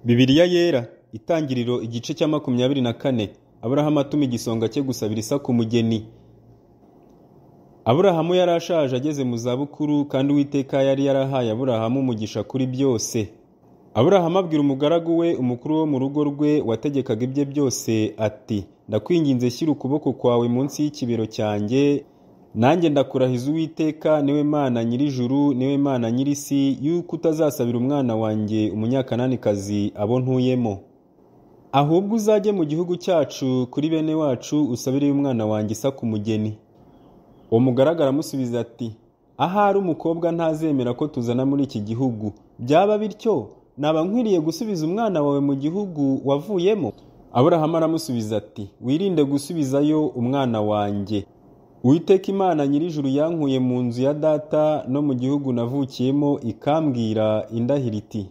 Bibiliya yera Itangiriro igice cya 24. Aburahamu atuma igisonga cye gusabira Isaka umugeni. Aburahamu yari ashaje ageze mu zabukuru, kandi Uwiteka yari yarahaye Aburahamu umugisha kuri byose. Aburahamu abwira umugaragu we umukuru wo mu rugo rwe wategekaga ibye byose ati, ndakwinginze shyira ukuboko kwawe munsi y'ikibero cyanjye, nanjye ndakurahiza Uwiteka niwe Mana nyir'ijuru niwe Mana nyir'isi, yuko utazasabira umwana wanjye umunyakananikazi abo ntuyemo, ahubwo uzajye mu gihugu cyacu kuri bene wacu usabire umwana wanjye Isaka umugeni. Uwo mugaragu aramusubiza ati, ahari umukobwa ntazemera ko tuzana muri iki gihugu, byaba bityo naba nkwiriye gusubiza umwana wawe mu gihugu wavuyemo? Aburahamu aramusubiza ati, wirinde gusubizayo umwana wanjye. Uwiteka Imana nyir'ijuru yankuye mu nzu ya data no mu gihugu navukiyemo, ikambwira indahiro iti,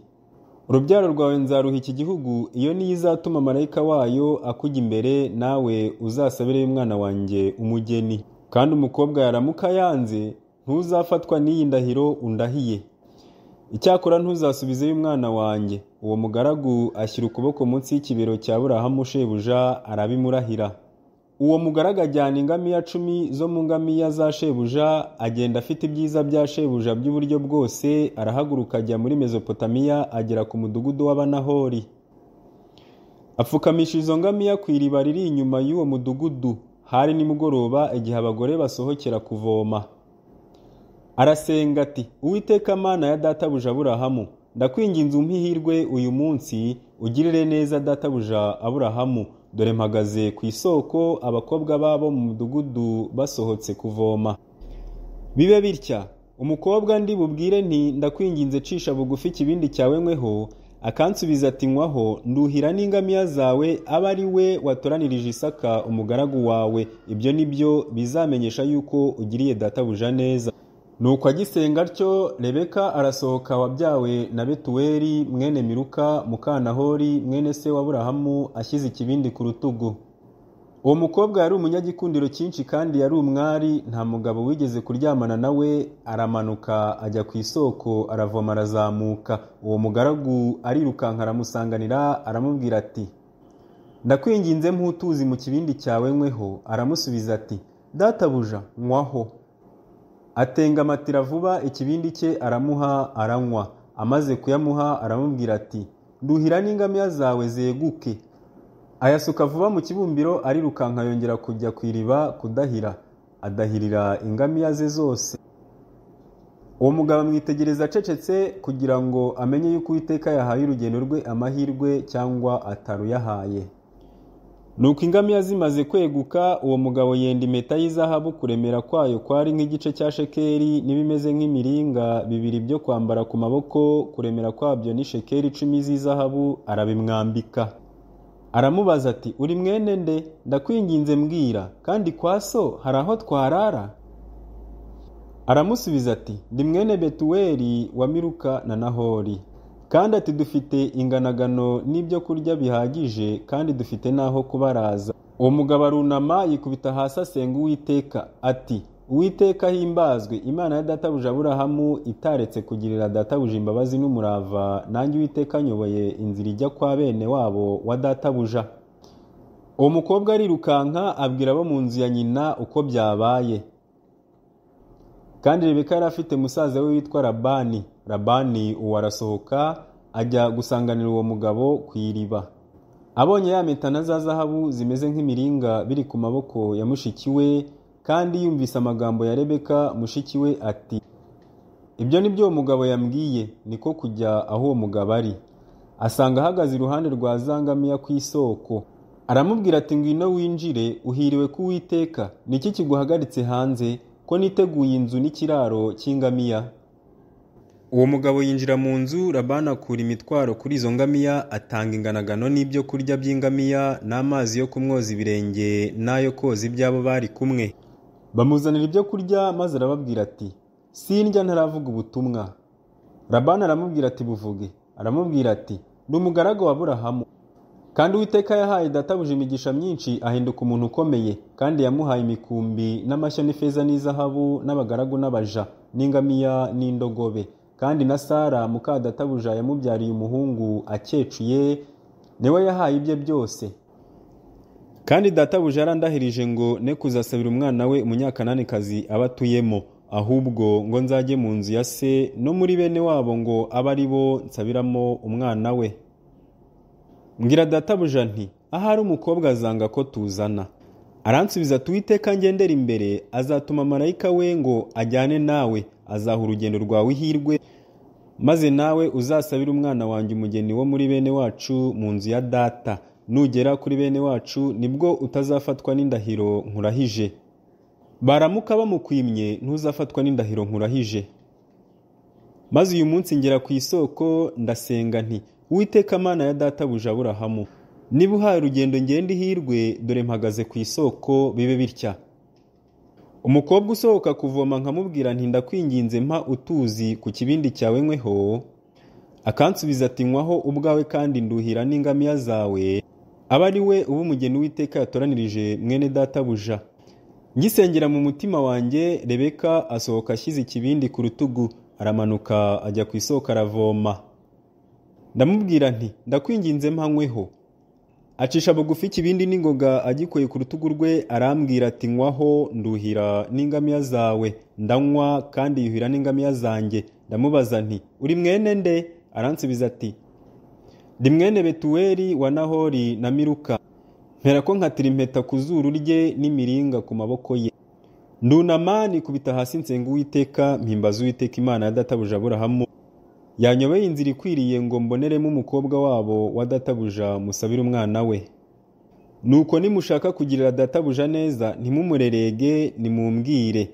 urubyaro rwawe nzaruha iki gihugu, iyo niyo izatuma marayika wayo akujya imbere, nawe uzasabire umwana wanjye umugeni. Kandi umukobwa yaramuka yanze, ntuzafatwa n'iyi ndahiro undahiye. Icyakora ntuzasubizeyo umwana wanjye. Uwo mugaragu ashyira ukuboko munsi y'ikibero cya Aburahamu shebuja, arabimurahira. Uwo mugaragu ajyana ingamiya 10 zo mu ngamiya za shebuja, agenda afite ibyiza bya shebuja by'uburyo bwose, arahaguruka ajya muri Mesopotamiya, agera ku mudugudu w'Abanahori. Apfukamisha izo ngamiya ku iriba riri inyuma y'uwo mudugudu. Hari nimugoroba igihe abagore basohokera kuvoma. Arasenga ati, Uwiteka Mana ya databuja Aburahamu, ndakwinginze umpe ihirwe uyu munsi, ugirire neza databuja Aburahamu, dore mpagaze ku isoko, abakobwa babo mu mudugudu basohotse kuvoma. Bibe bitya, umukobwa ndi bubwire nti, ndakwinginze cisha bugufi ikibindi cyawe nkweho, akansubiza ati nkwaho, nduhira n'ingamiya zawe, aba ari we watoranirije Isaka umugaragu wawe. Ibyo nibyo bizamenyesha yuko ugiriye databuja neza. Nuko agisenga atyo, Rebeka arasohoka, wabyawe na Betuweli mwene Miluka muka Nahori mwene se wa Aburahamu, ashyize ikibindi ku rutugu. Uwo mukobwa yari umunyagikundiro cyinshi kandi yari umwari, nta mugabo wigeze kuryamana nawe. Aramanuka ajya ku isoko, aravoma, arazamuka. Uwo mugaragu arirukanka aramusanganira, aramubwira ati, ndakwinginze mputuzi mu kibindi cyawe nkweho. Aramusubiza ati, databuja nkwaho. Atengamatira vuba ikibindi cye, aramuha, aranywa. Amaze kuyamuha aramubwira ati, nduhira n'ingamiya zawe zeguke. Ayasuka vuba mu kibumbiro, arirukanka yongera kujya ku iriba kudahira. Adahirira ingamiya ze zose. Uwo mugabo amwitegereza acecetse, kugira ngo amenye yuko Uwiteka yahaye urugendo rwe amahirwe cyangwa ataruyahaye. Nuko ingamiya zimaze kweguka, uwo mugabo yenda impeta y'izahabu, kuremera kwayo kwari nk'igice cya shekeri, n'ibimeze nk'imiringa 2 byo kwambara ku maboko, kuremera kwabyo ni shekeri 10 z'izahabu, arabimwambika. Aramubaza ati, uri mwene nde? Ndakwinginze mbwira, kandi kwa so hari aho twarara? Aramusubiza ati, ndi mwene Betuweli wa Miluka na Nahori. Kandi ati, dufite inganagano n'ibyo kurya bihagije, kandi dufite n'aho kubaraza. Uwo mugabo arunama yikubita hasi asenga Uwiteka ati, Uwiteka himbazwe, Imana ya databuja Aburahamu, itaretse kugirira databuja imbabazi n'umurava, nanjye Uwiteka nyoboye inzira ijya kwa bene wabo wa databuja. Uwo mukobwa arirukanka abwira abo mu nzu ya nyina uko byabaye. Kandi Rebeka yari afite musaza we witwa Labani. Labani uwo arasohoka ajya gusanganira uwo mugabo ku iriba. Abonye ya mpeta na za zahabu zimeze nk'imiringa biri ku maboko ya mushiki we, kandi yumvise amagambo ya Rebeka mushiki we ati, ibyo ni byo uwo mugabo yambwiye. Niko kujya aho uwo mugabo ari, asanga ahagaze iruhande rwa za ngamiya ku isoko. Aramubwira ati, ngwino winjire, uhiriwe ku Uwiteka. Niki kiguhagaritse hanze? Ko niteguye inzu n'ikiraro cy'ingamiya. Uwo mugabo yinjira mu nzu. Labani akura imitwaro kuri izo ngamiya, atanga inganagano n'ibyo kurya by'ingamiya, n'amazi yo kumwoza ibirenge n'ayo koza ibyabo bari kumwe. Bamuzanira ibyo kurya, maze arababwira ati, sindya ntaravuga ubutumwa. Labani aramubwira ati, buvuge. Aramubwira ati, ndi umugaragu wa Aburahamu, kandi Uwiteka yahaye databuja imigisha myinshi, ahinduka umuntu ukomeye, kandi yamuhaye imikumbi n'amashyo n'ifeza n'izahabu, n'abagaragu n'abaja, n'ingamiya n'indogobe. kandi na Sara muka databuja yamubyariye umuhungu akecuye, niwe yahaye ibye byose. Kandi databuja yarandahirije ngo ne kuzasabira umwana we umunyakananikazi abatuyemo, ahubwo ngo nzajye mu nzu ya se no muri bene wabo ngo abe ari bo nsabiramo umwana we. Mbwira databuja nti, ahari umukobwa azanga ko tuzana. Aransubiza ati, Uwiteka ngendera imbere, azatuma marayika we ngo ajyane nawe, azaha urugendo rwawe ihirwe, maze nawe uzasabira umwana wanjye umugeni wo muri bene wacu mu nzu ya data. Nugera kuri bene wacu nibwo utazafatwa n'indahiro nkurahije. Baramuka bamukwimye ntuzafatwa n'indahiro nkurahije. Maze uyu munsi ngera ku isoko ndasenga nti, Uwiteka Mana ya databuja Aburahamu, niba uhaye urugendo ngende ihirwe, dore mpagaze ku isoko bibe bitya. Umukobwa usohoka kuvoma nkamubwira nti, ndakwinginze mpa utuzi ku kibindi cyawe nkweho, akansubiza ati, nywaho ubwawe kandi nduhira n'ingamiya zawe, aba ari we uba umugeni Uwiteka yatoranirije mwene databuja. Ngisengera mu mutima wanjye, Rebeka asohoka ashyize ikibindi ku rutugu, aramanuka ajya ku isoko aravoma. Ndamubwira nti, ndakwinginze mpa nkweho. Acisha bugufi ikibindi n'ingoga agikuye ku rutugu rwe, arambwira ati, nywaho nduhira n'ingamiya zawe. Ndanywa kandi yuhira n'ingamiya zanjye. Ndamubaza nti, uri mwene nde? Aransubiza ati, ndi mwene Betuweli wa Nahori na Miruka. Mpera ko nkatira impeta ku zuru rye n'imiringa ku maboko ye. Ndunama nikubita hasi nsenga Uwiteka, mpimbaza Uwiteka Imana ya databuja Aburahamu, yanyobeye inzira ikwiriye ngo mboneremo umukobwa wabo wa databuja musabire umwana we. Nuko nimushaka kugirira databuja neza, ntimumurerege, nimumbwire.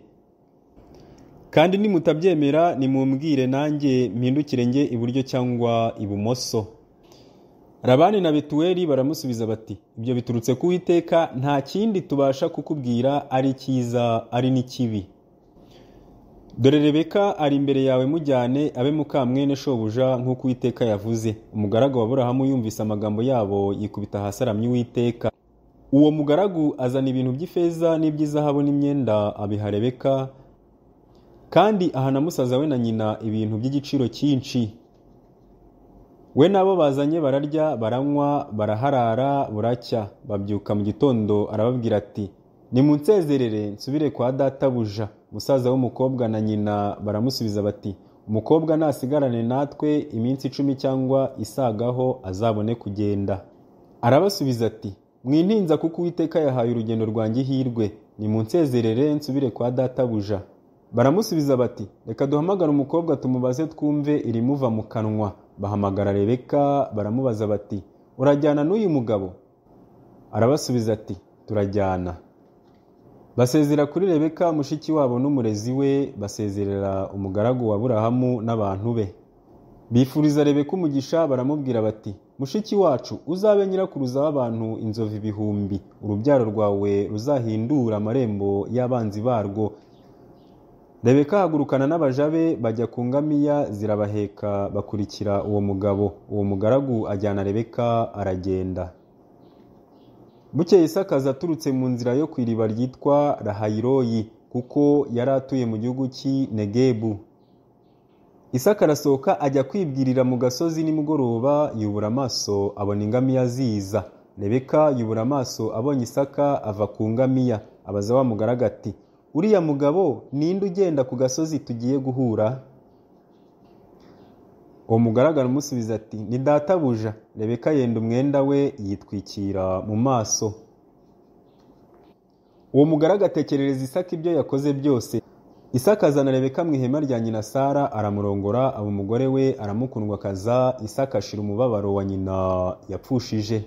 Kandi nimutabyemera, nimumbwire nanjye mpindukire nge iburyo cyangwa ibumoso. Labani na Betuweli baramusubiza bati, ibyo biturutse ku Uwiteka, nta kindi tubasha kukubwira ari cyiza ari n'ikibi. Dore Rebeka ari imbere yawe, mujyane abe muka mwene shobuja nk'uko Uwiteka yavuze. Umugaragu wa Aburahamu yumvise amagambo yabo, yikubita hasi aramya Uwiteka. Uwo mugaragu azana ibintu by'ifeza n'iby'izahabu n'imyenda abiha Rebeka, kandi ahana musaza we na nyina ibintu by'igiciro cyinshi. We nabo bazanye bararya baranywa baraharara buracya. Babyuka mu gitondo arababwira ati, nimunsezerere nsubire kwa databuja. Musaza w'umukobwa na nyina baramusubiza bati, umukobwa nasigarane natwe iminsi 10 cyangwa isagaho azabone kugenda. Arabasubiza ati, mwintinza kuko Uwiteka yahaye urugendo rwanjye ihirwe, nimunsezerere nsubire kwa databuja. Baramusubiza bati, reka duhamagara umukobwa tumubaze twumve irimuva mu kanwa. Bahamagara Rebeka baramubaza bati, urajyana n'uyu mugabo? Arabasubiza ati, turajyana. Basezera kuri Rebeka mushiki wabo n'umurezi we, basezerera umugaragu wa Aburahamu n'abantu be. Bifuriza Rebeka umugisha, baramubwira bati, mushiki wacu uzabe nyirakuruza w'abantu inzovu 1000, urubyaro rwawe ruzahindura amarembo y'abanzi barwo. Rebeka hagurukana n'abajabe bajya ku ngamiya zirabaheka bakurikira uwo mugabo. Uwo mugaragu ajyana Rebeka aragenda. Bukeye Isaka aturutse mu nzira yo kw'iriba ryitwa Lahayiroyi, kuko yari atuye mu gihugu cy'i Negebu. Isaka arasohoka ajya kwibwirira mu gasozi nimugoroba, yubura amaso abona ingamiya ziza. Rebeka yubura amaso abonye Isaka ava ku ngamiya, abaza wa mugaragu ati, uriya mugabo ninde ugenda ku gasozi tugiye guhura? Uwo mugaragu aramusubiza ati, ni databuja. Rebeka yenda umwenda we yitwikira mu maso. Uwo mugaragu atekerereza Isaka ibyo yakoze byose. Isaka azana Rebeka mu ihema rya nyina Sara, aramurongora, aba umugore we, aramukundwakaza. Isaka ashira umubabaro wa nyina yapfushije.